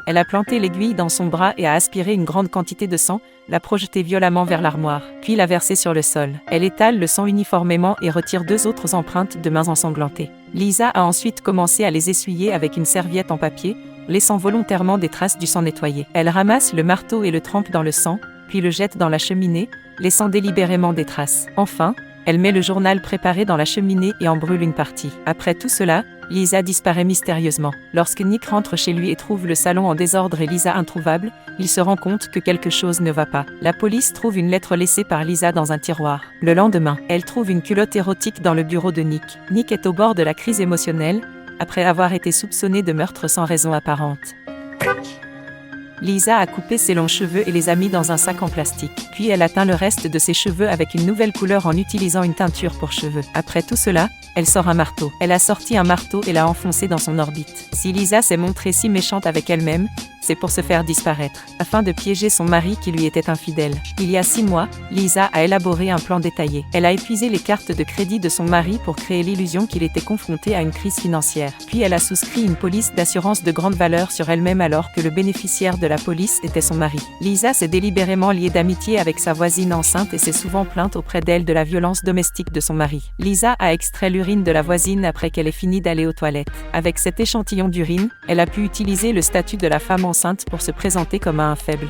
Elle a planté l'aiguille dans son bras et a aspiré une grande quantité de sang, l'a projeté violemment vers l'armoire, puis l'a versé sur le sol. Elle étale le sang uniformément et retire 2 autres empreintes de mains ensanglantées. Lisa a ensuite commencé à les essuyer avec une serviette en papier, laissant volontairement des traces du sang nettoyé. Elle ramasse le marteau et le trempe dans le sang, puis le jette dans la cheminée, laissant délibérément des traces. Enfin, elle met le journal préparé dans la cheminée et en brûle une partie. Après tout cela, Lisa disparaît mystérieusement. Lorsque Nick rentre chez lui et trouve le salon en désordre et Lisa introuvable, il se rend compte que quelque chose ne va pas. La police trouve une lettre laissée par Lisa dans un tiroir. Le lendemain, elle trouve une culotte érotique dans le bureau de Nick. Nick est au bord de la crise émotionnelle, après avoir été soupçonné de meurtre sans raison apparente. Lisa a coupé ses longs cheveux et les a mis dans un sac en plastique. Puis elle a teint le reste de ses cheveux avec une nouvelle couleur en utilisant une teinture pour cheveux. Après tout cela, elle sort un marteau. Elle a sorti un marteau et l'a enfoncé dans son orbite. Si Lisa s'est montrée si méchante avec elle-même, c'est pour se faire disparaître, afin de piéger son mari qui lui était infidèle. Il y a 6 mois, Lisa a élaboré un plan détaillé. Elle a épuisé les cartes de crédit de son mari pour créer l'illusion qu'il était confronté à une crise financière. Puis elle a souscrit une police d'assurance de grande valeur sur elle-même alors que le bénéficiaire de la police était son mari. Lisa s'est délibérément liée d'amitié avec sa voisine enceinte et s'est souvent plainte auprès d'elle de la violence domestique de son mari. Lisa a extrait l'urine de la voisine après qu'elle ait fini d'aller aux toilettes. Avec cet échantillon d'urine, elle a pu utiliser le statut de la femme enceinte pour se présenter comme un faible.